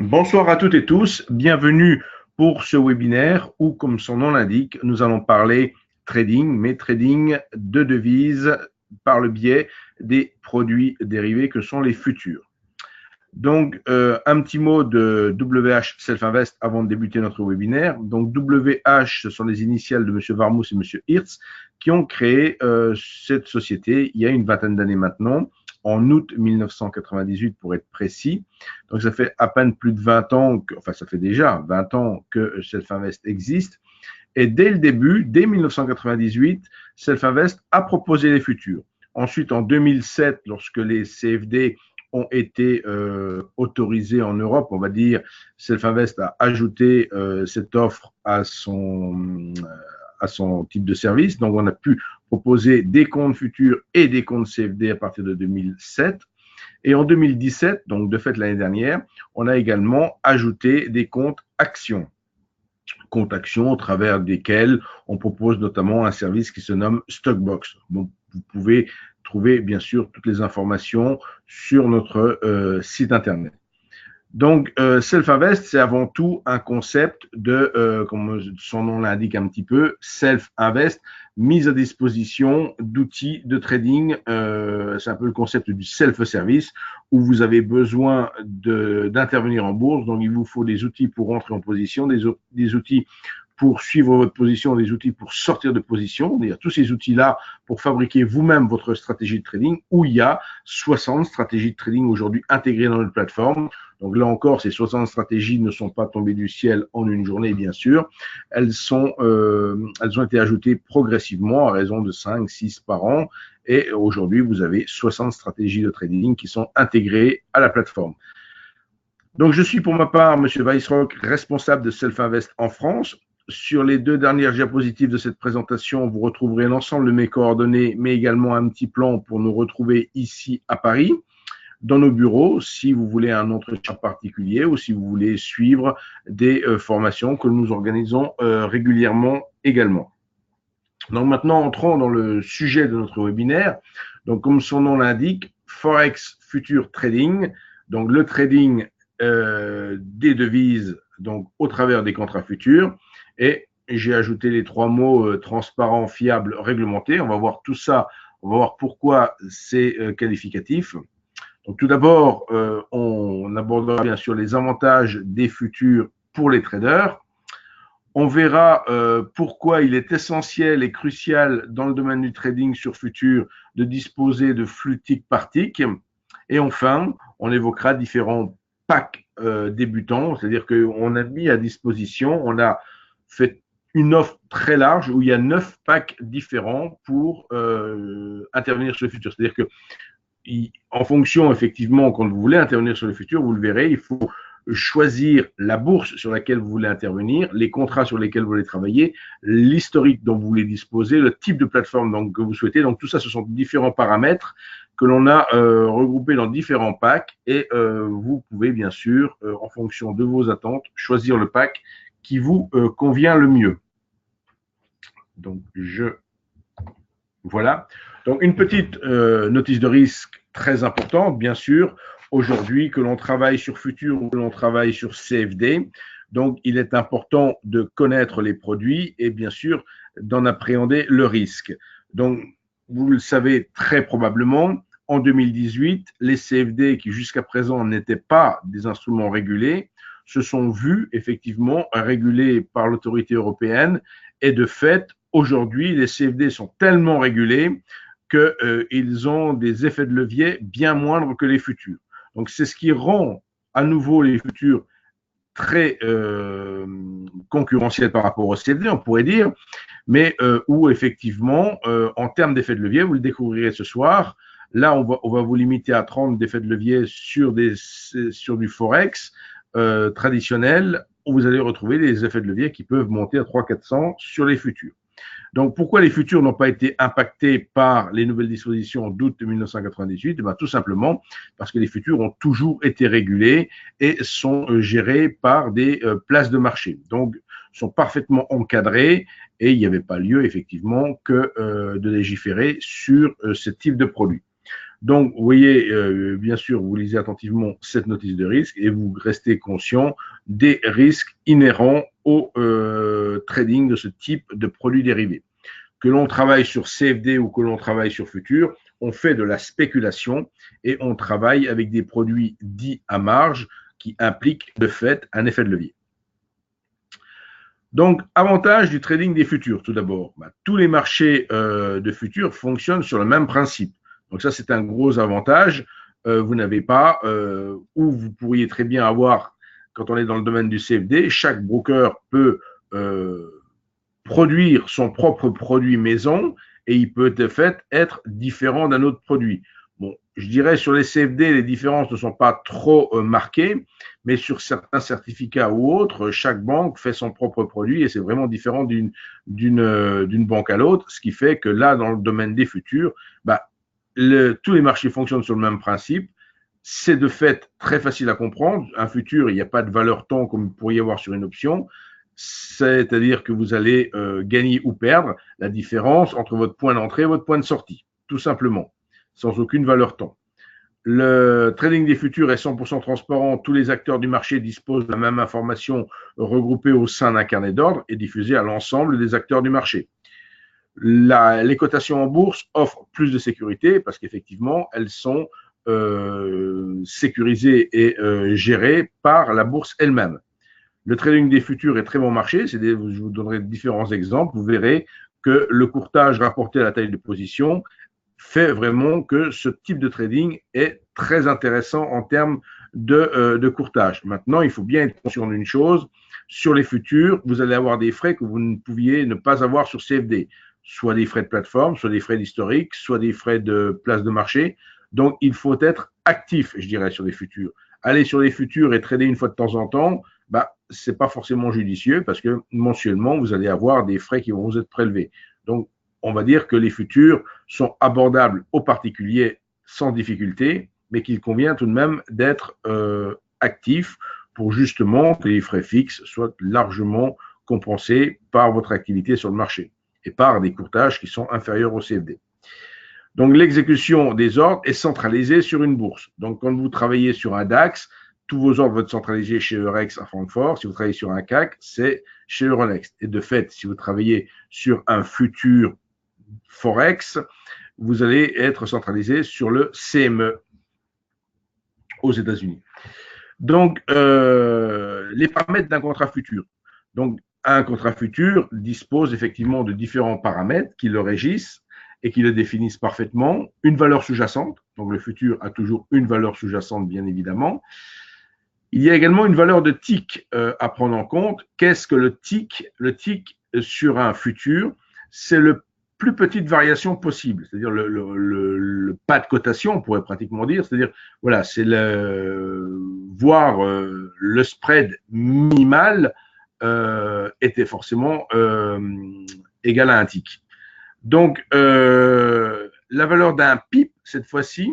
Bonsoir à toutes et tous, bienvenue pour ce webinaire où, comme son nom l'indique, nous allons parler trading, mais trading de devises par le biais des produits dérivés que sont les futurs. Donc, un petit mot de WH Self-Invest avant de débuter notre webinaire. Donc, WH, ce sont les initiales de M. Varmouth et M. Hirtz qui ont créé cette société il y a une vingtaine d'années maintenant, en août 1998 pour être précis. Donc, ça fait à peine plus de 20 ans, enfin, ça fait déjà 20 ans que Self-Invest existe. Et dès le début, dès 1998, Self-Invest a proposé les futurs. Ensuite, en 2007, lorsque les CFD ont été autorisés en Europe, on va dire, Self-Invest a ajouté cette offre à son type de service. Donc, on a pu proposer des comptes futurs et des comptes CFD à partir de 2007. Et en 2017, donc de fait l'année dernière, on a également ajouté des comptes actions au travers desquels on propose notamment un service qui se nomme Stockbox. Donc, vous pouvez trouver bien sûr toutes les informations sur notre site internet. Donc, Self-Invest, c'est avant tout un concept de, comme son nom l'indique un petit peu, Self-Invest, mise à disposition d'outils de trading. C'est un peu le concept du self-service où vous avez besoin d'intervenir en bourse. Donc, il vous faut des outils pour rentrer en position, des outils pour suivre votre position, des outils pour sortir de position, c'est-à-dire tous ces outils-là pour fabriquer vous-même votre stratégie de trading, où il y a 60 stratégies de trading aujourd'hui intégrées dans notre plateforme. Donc là encore, ces 60 stratégies ne sont pas tombées du ciel en une journée, bien sûr. Elles ont été ajoutées progressivement à raison de 5, 6 par an. Et aujourd'hui, vous avez 60 stratégies de trading qui sont intégrées à la plateforme. Donc, je suis pour ma part, M. Weissrock, responsable de Self-Invest en France. Sur les deux dernières diapositives de cette présentation, vous retrouverez l'ensemble de mes coordonnées, mais également un petit plan pour nous retrouver ici à Paris, dans nos bureaux, si vous voulez un entretien particulier ou si vous voulez suivre des formations que nous organisons régulièrement également. Donc maintenant, entrons dans le sujet de notre webinaire. Donc, comme son nom l'indique, Forex Future Trading. Donc, le trading des devises donc au travers des contrats futurs. Et j'ai ajouté les trois mots transparent, fiable, réglementé. On va voir tout ça. On va voir pourquoi c'est qualificatif. Donc, tout d'abord, on abordera bien sûr les avantages des futurs pour les traders. On verra pourquoi il est essentiel et crucial dans le domaine du trading sur futur de disposer de flux tick par tick. Et enfin, on évoquera différents packs débutants, c'est-à-dire qu'on a mis à disposition, on a fait une offre très large où il y a 9 packs différents pour intervenir sur le futur. C'est-à-dire que en fonction, effectivement, quand vous voulez intervenir sur le futur, vous le verrez, il faut choisir la bourse sur laquelle vous voulez intervenir, les contrats sur lesquels vous voulez travailler, l'historique dont vous voulez disposer, le type de plateforme donc, que vous souhaitez. Donc, tout ça, ce sont différents paramètres que l'on a regroupés dans différents packs et vous pouvez, bien sûr, en fonction de vos attentes, choisir le pack qui vous convient le mieux. Donc, voilà. Donc, une petite notice de risque très importante, bien sûr, aujourd'hui, que l'on travaille sur Futur ou que l'on travaille sur CFD. Donc, il est important de connaître les produits et bien sûr d'en appréhender le risque. Donc, vous le savez très probablement, en 2018, les CFD qui jusqu'à présent n'étaient pas des instruments régulés se sont vus effectivement régulés par l'autorité européenne et de fait, aujourd'hui, les CFD sont tellement régulés qu'ils ont des effets de levier bien moindres que les futurs. Donc, c'est ce qui rend à nouveau les futurs très concurrentiels par rapport aux CFD, on pourrait dire, mais où effectivement, en termes d'effets de levier, vous le découvrirez ce soir, là, on va vous limiter à 30 d'effets de levier sur du Forex traditionnel, où vous allez retrouver des effets de levier qui peuvent monter à 300-400 sur les futurs. Donc, pourquoi les futurs n'ont pas été impactés par les nouvelles dispositions d'août 1998 ? Tout simplement parce que les futurs ont toujours été régulés et sont gérés par des places de marché. Donc, sont parfaitement encadrés et il n'y avait pas lieu, effectivement, que de légiférer sur ce type de produit. Donc, vous voyez, bien sûr, vous lisez attentivement cette notice de risque et vous restez conscient des risques inhérents au trading de ce type de produits dérivés. Que l'on travaille sur CFD ou que l'on travaille sur futur, on fait de la spéculation et on travaille avec des produits dits à marge qui impliquent de fait un effet de levier. Donc, avantage du trading des futurs, tout d'abord. Tous les marchés de futurs fonctionnent sur le même principe. Donc ça, c'est un gros avantage. Vous n'avez pas, ou vous pourriez très bien avoir, quand on est dans le domaine du CFD, chaque broker peut produire son propre produit maison et il peut de fait être différent d'un autre produit. Bon, je dirais sur les CFD, les différences ne sont pas trop marquées, mais sur certains certificats ou autres, chaque banque fait son propre produit et c'est vraiment différent d'une banque à l'autre, ce qui fait que là, dans le domaine des futurs, tous les marchés fonctionnent sur le même principe. C'est de fait très facile à comprendre. Un futur, il n'y a pas de valeur temps comme il pourrait y avoir sur une option. C'est-à-dire que vous allez gagner ou perdre la différence entre votre point d'entrée et votre point de sortie, tout simplement, sans aucune valeur temps. Le trading des futurs est 100% transparent. Tous les acteurs du marché disposent de la même information regroupée au sein d'un carnet d'ordre et diffusée à l'ensemble des acteurs du marché. Les cotations en bourse offrent plus de sécurité parce qu'effectivement, elles sont sécurisées et gérées par la bourse elle-même. Le trading des futurs est très bon marché. Je vous donnerai différents exemples. Vous verrez que le courtage rapporté à la taille de position fait vraiment que ce type de trading est très intéressant en termes de courtage. Maintenant, il faut bien être conscient d'une chose. Sur les futurs, vous allez avoir des frais que vous ne pouviez ne pas avoir sur CFD. Soit des frais de plateforme, soit des frais d'historique, soit des frais de place de marché. Donc, il faut être actif, je dirais, sur les futurs. Aller sur les futurs et trader une fois de temps en temps, c'est pas forcément judicieux parce que mensuellement, vous allez avoir des frais qui vont vous être prélevés. Donc, on va dire que les futurs sont abordables aux particuliers sans difficulté, mais qu'il convient tout de même d'être actif pour justement que les frais fixes soient largement compensés par votre activité sur le marché et par des courtages qui sont inférieurs au CFD. Donc, l'exécution des ordres est centralisée sur une bourse. Donc, quand vous travaillez sur un DAX, tous vos ordres vont être centralisés chez Eurex à Francfort. Si vous travaillez sur un CAC, c'est chez Euronext. Et de fait, si vous travaillez sur un futur Forex, vous allez être centralisé sur le CME aux États-Unis. Donc, les paramètres d'un contrat futur. Donc, un contrat futur dispose effectivement de différents paramètres qui le régissent et qui le définissent parfaitement. Une valeur sous-jacente, donc le futur a toujours une valeur sous-jacente, bien évidemment. Il y a également une valeur de tick à prendre en compte. Qu'est-ce que le tick? Le tick sur un futur, c'est le plus petite variation possible, c'est-à-dire le pas de cotation, on pourrait pratiquement dire, c'est-à-dire, voilà, c'est voir le spread minimal était forcément égal à un tick. Donc, la valeur d'un pip, cette fois-ci,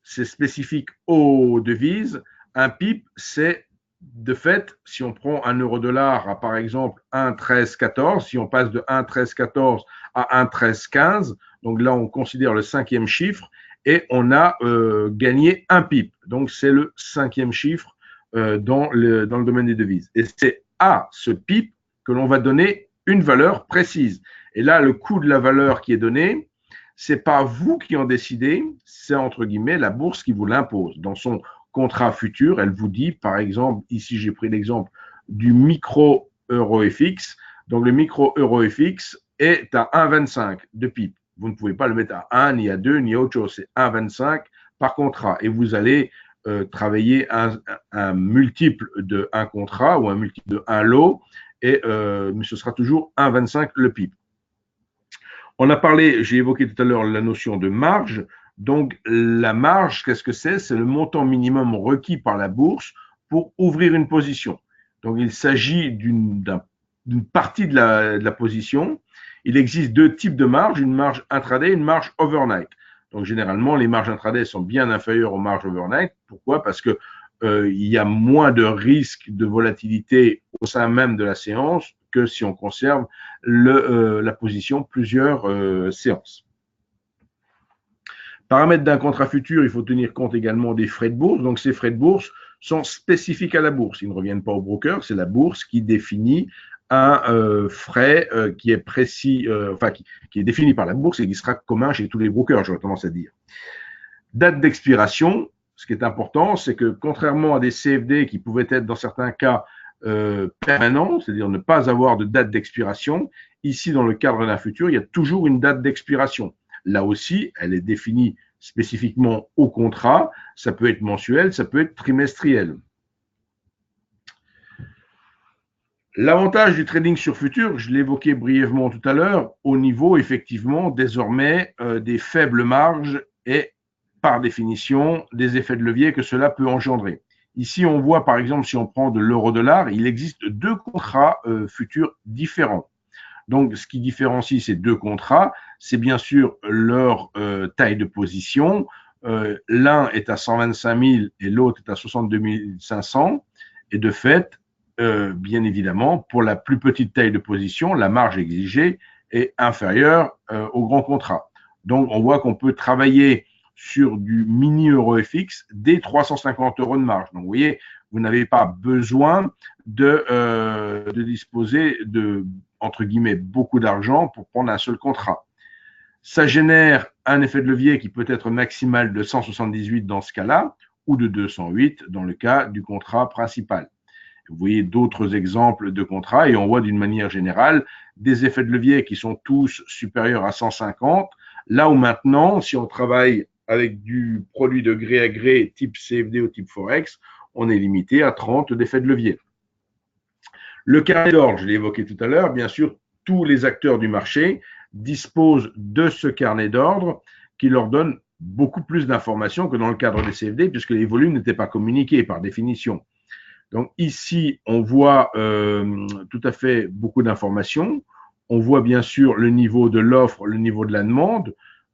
c'est spécifique aux devises. Un pip, c'est de fait, si on prend un euro-dollar à par exemple 1,1314, si on passe de 1,1314 à 1,1315, donc là on considère le cinquième chiffre et on a gagné un pip. Donc c'est le cinquième chiffre dans le domaine des devises. Et c'est à ce pip que l'on va donner une valeur précise. Et là, le coût de la valeur qui est donné, c'est pas vous qui en décidez, c'est entre guillemets la bourse qui vous l'impose. Dans son contrat futur, elle vous dit, par exemple, ici j'ai pris l'exemple du micro euro FX. Donc le micro euro FX est à 1,25 de pip. Vous ne pouvez pas le mettre à 1, ni à 2, ni à autre chose. C'est 1,25 par contrat. Et vous allez travailler un multiple de un contrat ou un multiple de un lot, et mais ce sera toujours 1,25 le pip. On a parlé, j'ai évoqué tout à l'heure la notion de marge. Donc, la marge, qu'est-ce que c'est? C'est le montant minimum requis par la bourse pour ouvrir une position. Donc, il s'agit d'une partie de la position. Il existe deux types de marges, une marge intraday et une marge overnight. Donc, généralement, les marges intraday sont bien inférieures aux marges overnight. Pourquoi? Parce que il y a moins de risques de volatilité au sein même de la séance que si on conserve la position plusieurs séances. Paramètres d'un contrat futur, il faut tenir compte également des frais de bourse. Donc, ces frais de bourse sont spécifiques à la bourse. Ils ne reviennent pas au broker, c'est la bourse qui définit un frais qui est précis, qui est défini par la bourse et qui sera commun chez tous les brokers, j'aurais tendance à dire. Date d'expiration, ce qui est important, c'est que contrairement à des CFD qui pouvaient être dans certains cas permanents, c'est-à-dire ne pas avoir de date d'expiration, ici dans le cadre d'un futur, il y a toujours une date d'expiration. Là aussi, elle est définie spécifiquement au contrat, ça peut être mensuel, ça peut être trimestriel. L'avantage du trading sur futur, je l'évoquais brièvement tout à l'heure, au niveau effectivement désormais des faibles marges et par définition des effets de levier que cela peut engendrer. Ici, on voit par exemple, si on prend de l'euro-dollar, il existe deux contrats futurs différents. Donc, ce qui différencie ces deux contrats, c'est bien sûr leur taille de position. L'un est à 125 000 et l'autre est à 62 500. Et de fait, bien évidemment, pour la plus petite taille de position, la marge exigée est inférieure au grand contrat. Donc, on voit qu'on peut travailler sur du mini EuroFX dès 350 € de marge. Donc, vous voyez, vous n'avez pas besoin de disposer de, entre guillemets, beaucoup d'argent pour prendre un seul contrat. Ça génère un effet de levier qui peut être maximal de 178 dans ce cas-là, ou de 208 dans le cas du contrat principal. Vous voyez d'autres exemples de contrats et on voit d'une manière générale des effets de levier qui sont tous supérieurs à 150. Là où maintenant, si on travaille avec du produit de gré à gré type CFD ou type Forex, on est limité à 30 d'effets de levier. Le carnet d'ordre, je l'ai évoqué tout à l'heure, bien sûr, tous les acteurs du marché disposent de ce carnet d'ordre qui leur donne beaucoup plus d'informations que dans le cadre des CFD puisque les volumes n'étaient pas communiqués par définition. Donc ici, on voit tout à fait beaucoup d'informations. On voit bien sûr le niveau de l'offre, le niveau de la demande.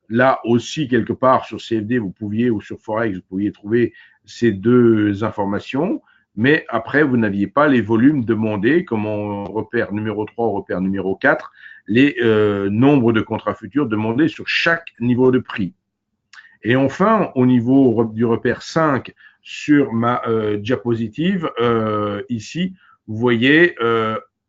Là aussi, quelque part, sur CFD, vous pouviez, ou sur Forex, vous pouviez trouver ces deux informations. Mais après, vous n'aviez pas les volumes demandés, comme en repère numéro 3, repère numéro 4, les nombres de contrats futurs demandés sur chaque niveau de prix. Et enfin, au niveau du repère 5, sur ma diapositive, ici, vous voyez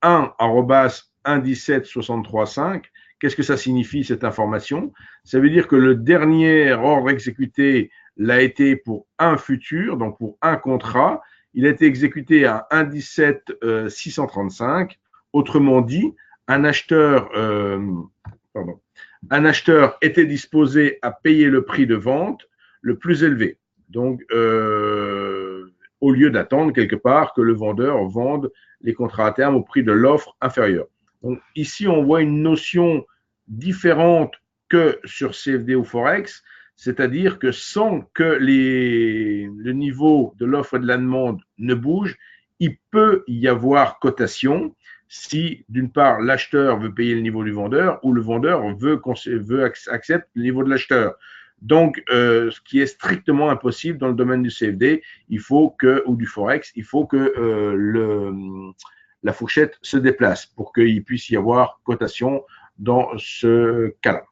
1,11763,5. Qu'est-ce que ça signifie, cette information? Ça veut dire que le dernier ordre exécuté l'a été pour un futur, donc pour un contrat. Il a été exécuté à 1,17,635. Autrement dit, un acheteur était disposé à payer le prix de vente le plus élevé. Donc, au lieu d'attendre quelque part que le vendeur vende les contrats à terme au prix de l'offre inférieure. Donc, ici, on voit une notion différente que sur CFD ou Forex, c'est-à-dire que sans que le niveau de l'offre et de la demande ne bouge, il peut y avoir cotation si, d'une part, l'acheteur veut payer le niveau du vendeur ou le vendeur accepte le niveau de l'acheteur. Donc, ce qui est strictement impossible dans le domaine du CFD, ou du Forex, il faut que la fourchette se déplace pour qu'il puisse y avoir cotation dans ce cas-là.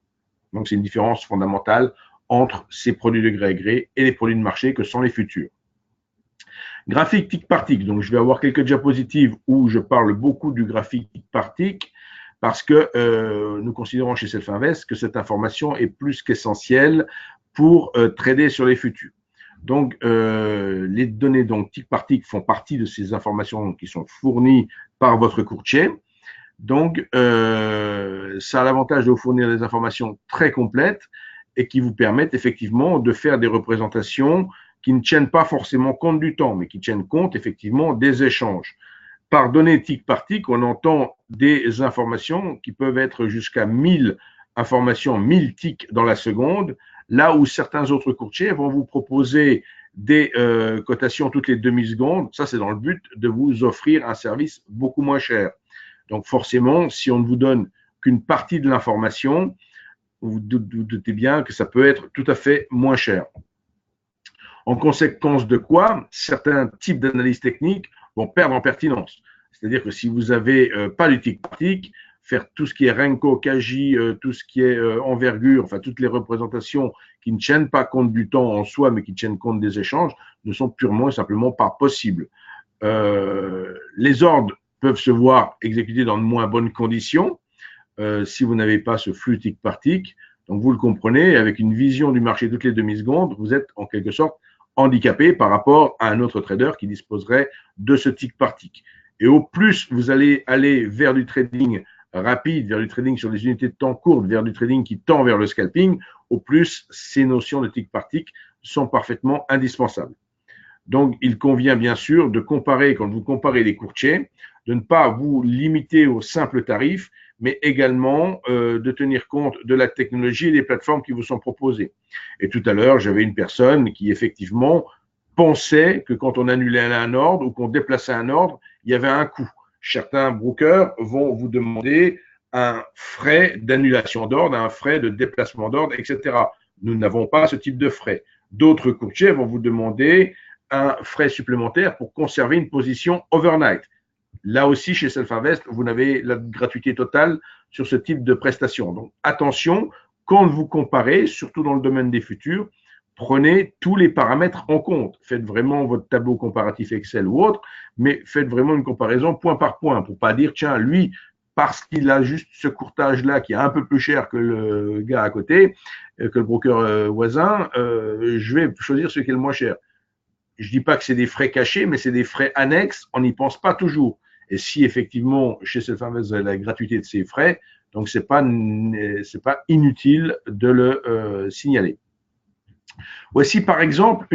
Donc, c'est une différence fondamentale entre ces produits de gré à gré et les produits de marché que sont les futurs. Graphique tick par tick. Donc, je vais avoir quelques diapositives où je parle beaucoup du graphique tick par tick parce que nous considérons chez Selfinvest que cette information est plus qu'essentielle pour trader sur les futurs. Donc, les données donc tick par tick font partie de ces informations qui sont fournies par votre courtier. Donc, ça a l'avantage de vous fournir des informations très complètes et qui vous permettent effectivement de faire des représentations qui ne tiennent pas forcément compte du temps, mais qui tiennent compte effectivement des échanges. Par données tick par tick, on entend des informations qui peuvent être jusqu'à 1000 informations, 1000 ticks dans la seconde, là où certains autres courtiers vont vous proposer des cotations toutes les demi-secondes. Ça, c'est dans le but de vous offrir un service beaucoup moins cher. Donc forcément, si on ne vous donne qu'une partie de l'information, vous doutez bien que ça peut être tout à fait moins cher. En conséquence de quoi, certains types d'analyse technique vont perdre en pertinence. C'est-à-dire que si vous n'avez pas du tick par tick, faire tout ce qui est Renko, Kaji, tout ce qui est envergure, enfin toutes les représentations qui ne tiennent pas compte du temps en soi, mais qui tiennent compte des échanges, ne sont purement et simplement pas possibles. Les ordres peuvent se voir exécutés dans de moins bonnes conditions si vous n'avez pas ce flux tick par tick. Donc vous le comprenez, avec une vision du marché toutes les demi-secondes, vous êtes en quelque sorte handicapé par rapport à un autre trader qui disposerait de ce tick par tick. Et au plus vous allez aller vers du trading rapide, vers du trading sur des unités de temps courtes, vers du trading qui tend vers le scalping, au plus ces notions de tick par tick sont parfaitement indispensables. Donc, il convient bien sûr de comparer, quand vous comparez les courtiers, de ne pas vous limiter au simple tarif, mais également de tenir compte de la technologie et des plateformes qui vous sont proposées. Et tout à l'heure, j'avais une personne qui effectivement pensait que quand on annulait un ordre ou qu'on déplaçait un ordre, il y avait un coût. Certains brokers vont vous demander un frais d'annulation d'ordre, un frais de déplacement d'ordre, etc. Nous n'avons pas ce type de frais. D'autres courtiers vont vous demander un frais supplémentaire pour conserver une position overnight. Là aussi, chez Self-Invest, vous avez la gratuité totale sur ce type de prestation. Donc, attention, quand vous comparez, surtout dans le domaine des futurs, prenez tous les paramètres en compte. Faites vraiment votre tableau comparatif Excel ou autre, mais faites vraiment une comparaison point par point pour pas dire, tiens, lui, parce qu'il a juste ce courtage-là qui est un peu plus cher que le gars à côté, que le broker voisin, je vais choisir celui qui est le moins cher. Je dis pas que c'est des frais cachés, mais c'est des frais annexes, on n'y pense pas toujours. Et si effectivement, chez Self-Invest, vous avez la gratuité de ces frais, donc c'est pas inutile de le signaler. Voici par exemple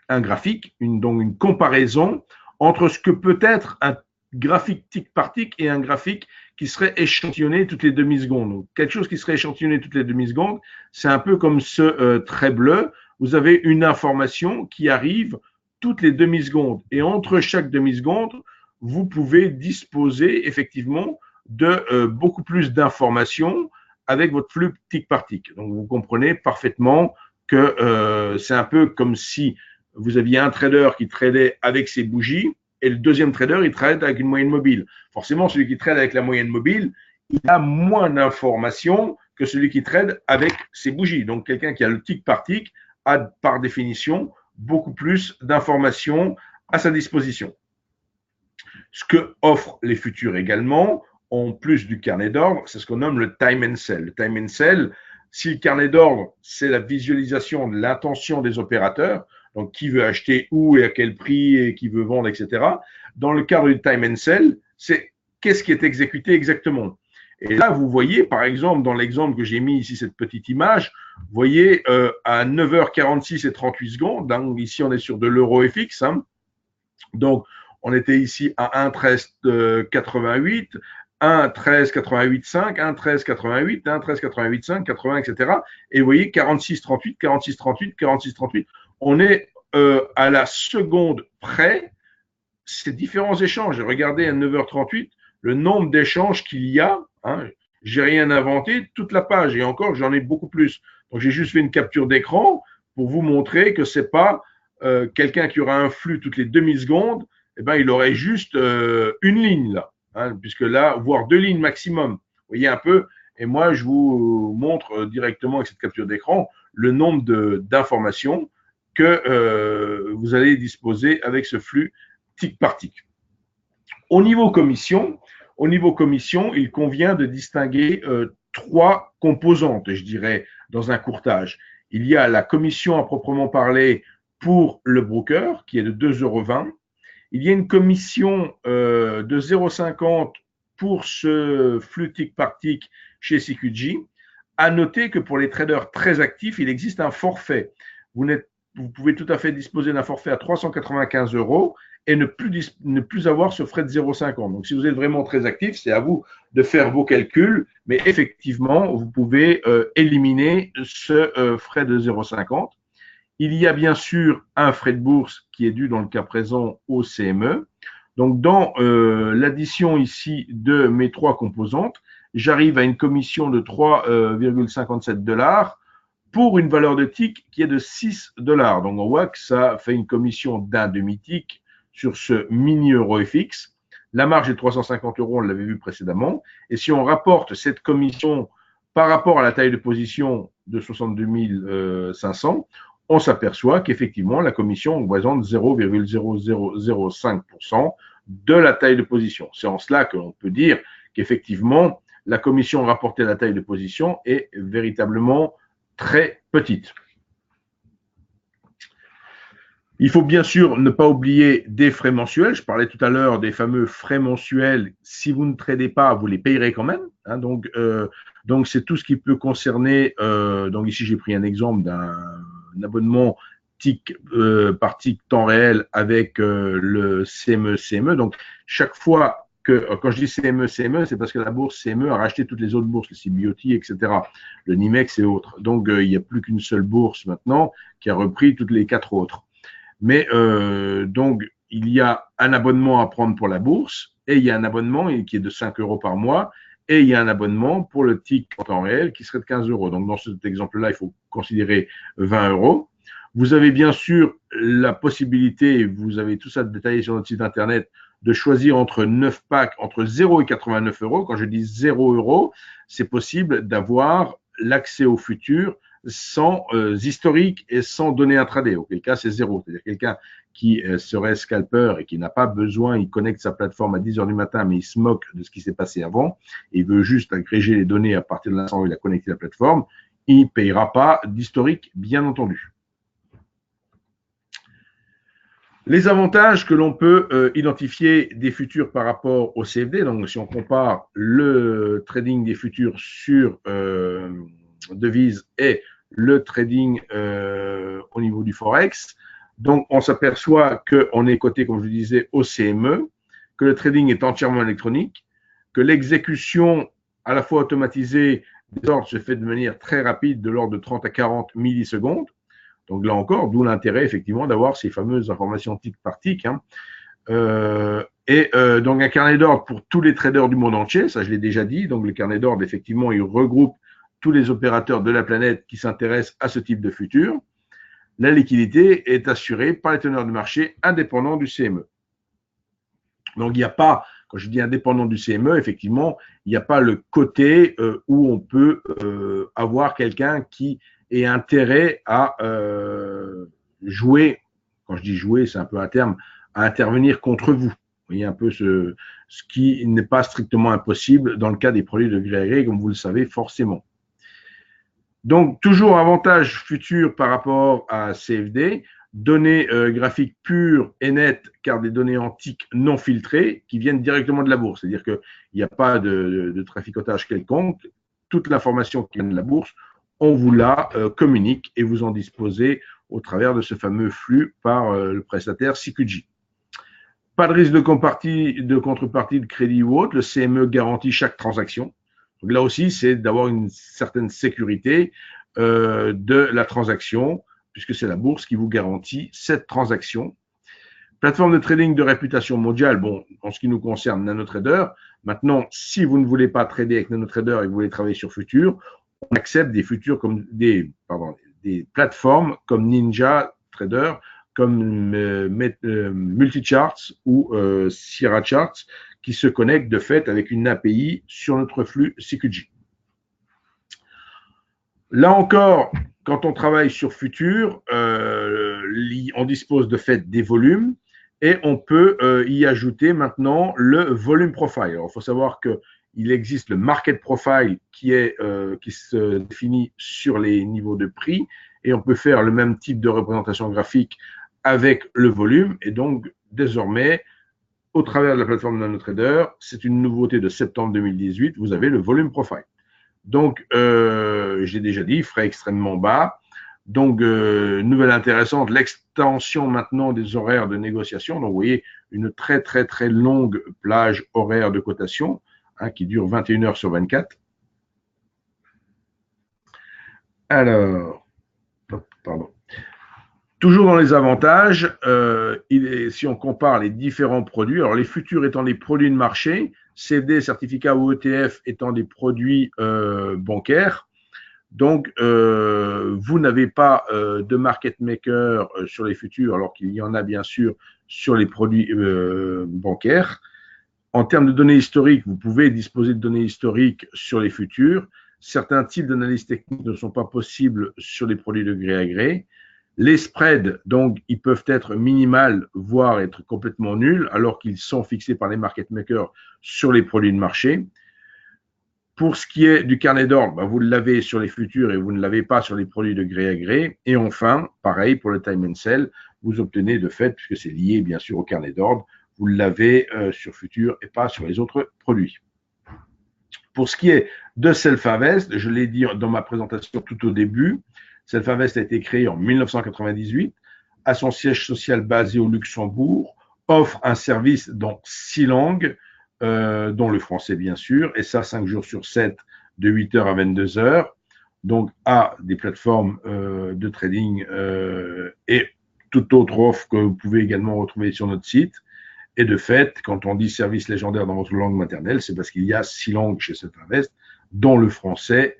un graphique, donc une comparaison entre ce que peut être un graphique tick par tick et un graphique qui serait échantillonné toutes les demi-secondes. Donc, quelque chose qui serait échantillonné toutes les demi-secondes, c'est un peu comme ce trait bleu. Vous avez une information qui arrive toutes les demi-secondes. Et entre chaque demi-seconde, vous pouvez disposer effectivement de beaucoup plus d'informations avec votre flux tick par tick. Donc, vous comprenez parfaitement que c'est un peu comme si vous aviez un trader qui tradait avec ses bougies et le deuxième trader, il trade avec une moyenne mobile. Forcément, celui qui trade avec la moyenne mobile, il a moins d'informations que celui qui trade avec ses bougies. Donc, quelqu'un qui a le tick par tick a, par définition, beaucoup plus d'informations à sa disposition. Ce que offrent les futurs également, en plus du carnet d'ordre, c'est ce qu'on nomme le time and sell. Le time and sell, si le carnet d'ordre, c'est la visualisation de l'intention des opérateurs, donc qui veut acheter où et à quel prix et qui veut vendre, etc. Dans le cadre du time and sell, c'est qu'est-ce qui est exécuté exactement. Et là, vous voyez, par exemple, dans l'exemple que j'ai mis ici, cette petite image, vous voyez à 9h46 et 38 secondes, donc ici on est sur de l'euro FX, hein. Donc on était ici à 1,1388, 1,1388,5, 1,1388, 1,1388,5, 80, etc. Et vous voyez 46,38, 46,38, 46,38. On est à la seconde près ces différents échanges. Regardez à 9h38 le nombre d'échanges qu'il y a. Hein, j'ai rien inventé, toute la page, et encore j'en ai beaucoup plus. Donc j'ai juste fait une capture d'écran pour vous montrer que c'est pas quelqu'un qui aura un flux toutes les demi-secondes, eh ben il aurait juste une ligne là, hein, puisque là, voire deux lignes maximum. Vous voyez un peu. Et moi, je vous montre directement avec cette capture d'écran le nombre d'informations que vous allez disposer avec ce flux tick par tick. Au niveau commission, il convient de distinguer trois composantes, je dirais, dans un courtage. Il y a la commission à proprement parler pour le broker, qui est de 2,20 €. Il y a une commission de 0,50 pour ce flux tick par tick chez CQG. À noter que pour les traders très actifs, il existe un forfait. Vous pouvez tout à fait disposer d'un forfait à 395 € et ne plus avoir ce frais de 0,50. Donc, si vous êtes vraiment très actif, c'est à vous de faire vos calculs, mais effectivement, vous pouvez éliminer ce frais de 0,50. Il y a bien sûr un frais de bourse qui est dû dans le cas présent au CME. Donc, dans l'addition ici de mes trois composantes, j'arrive à une commission de 3,57 $ pour une valeur de tick qui est de 6 $. Donc, on voit que ça fait une commission d'un demi-tick sur ce mini euro FX. La marge est de 350 €, on l'avait vu précédemment. Et si on rapporte cette commission par rapport à la taille de position de 62 500, on s'aperçoit qu'effectivement, la commission représente 0,0005% de la taille de position. C'est en cela que l'on peut dire qu'effectivement, la commission rapportée à la taille de position est véritablement très petite. Il faut bien sûr ne pas oublier des frais mensuels. Je parlais tout à l'heure des fameux frais mensuels. Si vous ne tradez pas, vous les payerez quand même. Hein, donc, c'est tout ce qui peut concerner. Donc ici, j'ai pris un exemple d'un abonnement TIC par TIC temps réel avec le CME. Donc, chaque fois quand je dis CME, c'est parce que la bourse CME a racheté toutes les autres bourses, le CBOT, etc., le NYMEX et autres. Donc, il n'y a plus qu'une seule bourse maintenant qui a repris toutes les 4 autres. Mais donc, il y a un abonnement à prendre pour la bourse et il y a un abonnement qui est de 5 € par mois et il y a un abonnement pour le TIC en temps réel qui serait de 15 €. Donc, dans cet exemple-là, il faut considérer 20 €. Vous avez bien sûr la possibilité, vous avez tout ça détaillé sur notre site internet, de choisir entre 9 packs, entre 0 et 89 €. Quand je dis 0 €, c'est possible d'avoir l'accès au futur sans historique et sans données intraday. Auquel cas, c'est 0. C'est-à-dire quelqu'un qui serait scalper et qui n'a pas besoin, il connecte sa plateforme à 10 h du matin, mais il se moque de ce qui s'est passé avant, et il veut juste agréger les données à partir de l'instant où il a connecté la plateforme, il ne payera pas d'historique, bien entendu. Les avantages que l'on peut identifier des futurs par rapport au CFD, donc si on compare le trading des futurs sur devises et le trading au niveau du Forex, donc on s'aperçoit qu'on est coté, comme je vous disais, au CME, que le trading est entièrement électronique, que l'exécution à la fois automatisée des ordres se fait de manière très rapide, de l'ordre de 30 à 40 millisecondes. Donc là encore, d'où l'intérêt effectivement d'avoir ces fameuses informations tic par tic. Hein. Donc un carnet d'ordre pour tous les traders du monde entier, ça je l'ai déjà dit. Donc le carnet d'ordre, effectivement, il regroupe tous les opérateurs de la planète qui s'intéressent à ce type de futur. La liquidité est assurée par les teneurs du marché indépendants du CME. Donc il n'y a pas, quand je dis indépendant du CME, effectivement, il n'y a pas le côté où on peut avoir quelqu'un qui ait intérêt à jouer, quand je dis jouer, c'est un peu un terme, à intervenir contre vous. Vous voyez un peu ce qui n'est pas strictement impossible dans le cas des produits de gré à gré, comme vous le savez forcément. Donc, toujours avantage futur par rapport à CFD, données graphiques pures et nettes, car des données antiques non filtrées qui viennent directement de la bourse. C'est-à-dire qu'il n'y a pas de traficotage quelconque. Toute l'information qui vient de la bourse, on vous la communique et vous en disposez au travers de ce fameux flux par le prestataire CQG. Pas de risque de contrepartie de crédit ou autre. Le CME garantit chaque transaction. Donc là aussi, c'est d'avoir une certaine sécurité de la transaction, puisque c'est la bourse qui vous garantit cette transaction. Plateforme de trading de réputation mondiale, bon, en ce qui nous concerne, NanoTrader. Maintenant, si vous ne voulez pas trader avec NanoTrader et que vous voulez travailler sur futur, on accepte des futurs comme des plateformes comme Ninja Trader, comme Multicharts ou Sierra Charts, qui se connectent de fait avec une API sur notre flux CQG. Là encore, quand on travaille sur futur, on dispose de fait des volumes et on peut y ajouter maintenant le volume profile. Alors, il faut savoir qu'il existe le market profile qui se définit sur les niveaux de prix et on peut faire le même type de représentation graphique avec le volume. Et donc, désormais, au travers de la plateforme NanoTrader, c'est une nouveauté de septembre 2018, vous avez le volume profile. Donc, j'ai déjà dit, frais extrêmement bas. Donc, nouvelle intéressante, l'extension maintenant des horaires de négociation. Donc, vous voyez, une très, très, très longue plage horaire de cotation qui dure 21 heures sur 24. Alors, pardon. Toujours dans les avantages, si on compare les différents produits, alors les futurs étant des produits de marché, CFD, certificats ou ETF étant des produits bancaires. Donc, vous n'avez pas de market maker sur les futurs, alors qu'il y en a bien sûr sur les produits bancaires. En termes de données historiques, vous pouvez disposer de données historiques sur les futurs. Certains types d'analyses techniques ne sont pas possibles sur les produits de gré à gré. Les spreads, donc, ils peuvent être minimales, voire être complètement nuls, alors qu'ils sont fixés par les market makers sur les produits de marché. Pour ce qui est du carnet d'ordre, vous l'avez sur les futurs et vous ne l'avez pas sur les produits de gré à gré. Et enfin, pareil pour le time and sell, vous obtenez de fait, puisque c'est lié bien sûr au carnet d'ordre, vous l'avez sur futurs et pas sur les autres produits. Pour ce qui est de Self-Invest, je l'ai dit dans ma présentation tout au début, Self-Invest a été créé en 1998, a son siège social basé au Luxembourg, offre un service dans 6 langues, dont le français bien sûr, et ça 5 jours sur 7, de 8h à 22h, donc à des plateformes de trading et toute autre offre que vous pouvez également retrouver sur notre site. Et de fait, quand on dit service légendaire dans votre langue maternelle, c'est parce qu'il y a 6 langues chez Self-Invest, dont le français,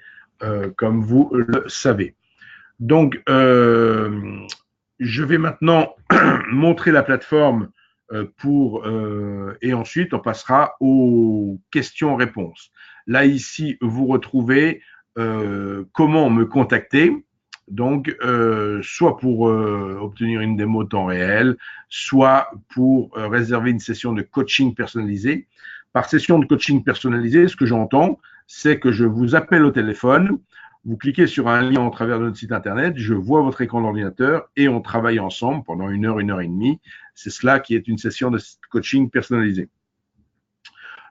comme vous le savez. Donc, je vais maintenant montrer la plateforme et ensuite on passera aux questions-réponses. Là, ici, vous retrouvez comment me contacter. Donc, soit pour obtenir une démo temps réel, soit pour réserver une session de coaching personnalisé. Par session de coaching personnalisé, ce que j'entends, c'est que je vous appelle au téléphone, vous cliquez sur un lien au travers de notre site internet, je vois votre écran d'ordinateur et on travaille ensemble pendant 1 heure, 1 heure et demie. C'est cela qui est une session de coaching personnalisé.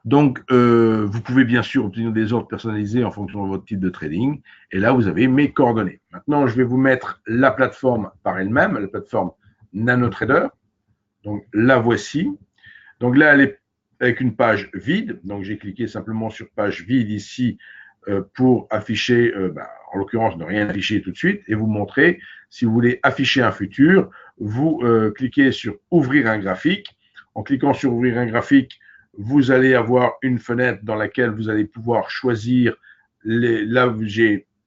Donc, vous pouvez bien sûr obtenir des ordres personnalisés en fonction de votre type de trading. Et là, vous avez mes coordonnées. Maintenant, je vais vous mettre la plateforme par elle-même, la plateforme NanoTrader. Donc, la voici. Donc là, elle est avec une page vide. Donc, j'ai cliqué simplement sur page vide ici pour afficher, en l'occurrence, ne rien afficher tout de suite et vous montrer, si vous voulez afficher un futur, vous cliquez sur ouvrir un graphique. En cliquant sur ouvrir un graphique, vous allez avoir une fenêtre dans laquelle vous allez pouvoir choisir là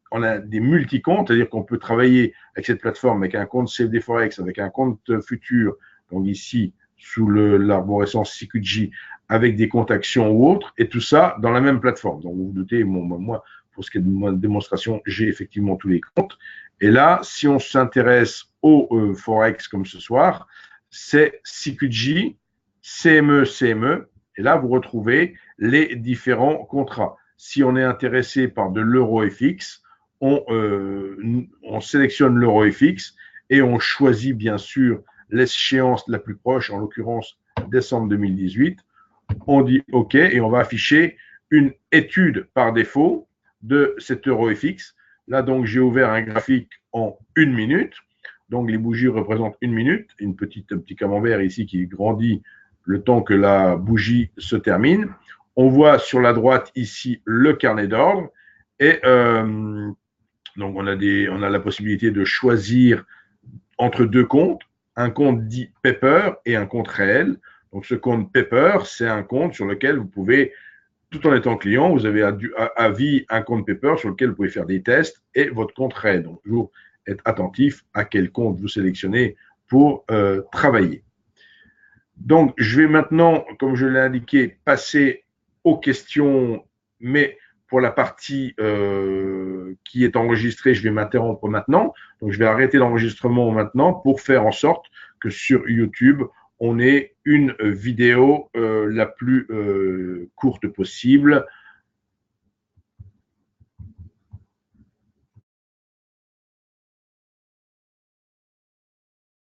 on a des multi-comptes, c'est-à-dire qu'on peut travailler avec cette plateforme avec un compte CFD Forex, avec un compte futur, donc ici sous l'arborescence CQG, avec des comptes actions ou autres, et tout ça dans la même plateforme. Donc vous vous doutez, moi, pour ce qui est de ma démonstration, j'ai effectivement tous les comptes. Et là, si on s'intéresse au Forex comme ce soir, c'est CQG, CME, CME, et là, vous retrouvez les différents contrats. Si on est intéressé par de l'euro FX, on sélectionne l'euro FX et on choisit bien sûr l'échéance la plus proche, en l'occurrence décembre 2018. On dit OK et on va afficher une étude par défaut de cet euro FX. Là, donc, j'ai ouvert un graphique en 1 minute. Donc, les bougies représentent 1 minute. Un petit camembert ici qui grandit le temps que la bougie se termine. On voit sur la droite ici le carnet d'ordre et donc on a la possibilité de choisir entre 2 comptes, un compte dit Paper et un compte réel. Donc ce compte Paper, c'est un compte sur lequel vous pouvez, tout en étant client, vous avez à vie un compte Paper sur lequel vous pouvez faire des tests et votre compte réel. Donc toujours être attentif à quel compte vous sélectionnez pour travailler. Donc, je vais maintenant, comme je l'ai indiqué, passer aux questions, mais pour la partie qui est enregistrée, je vais m'interrompre maintenant. Donc, je vais arrêter l'enregistrement maintenant pour faire en sorte que sur YouTube, on ait une vidéo la plus courte possible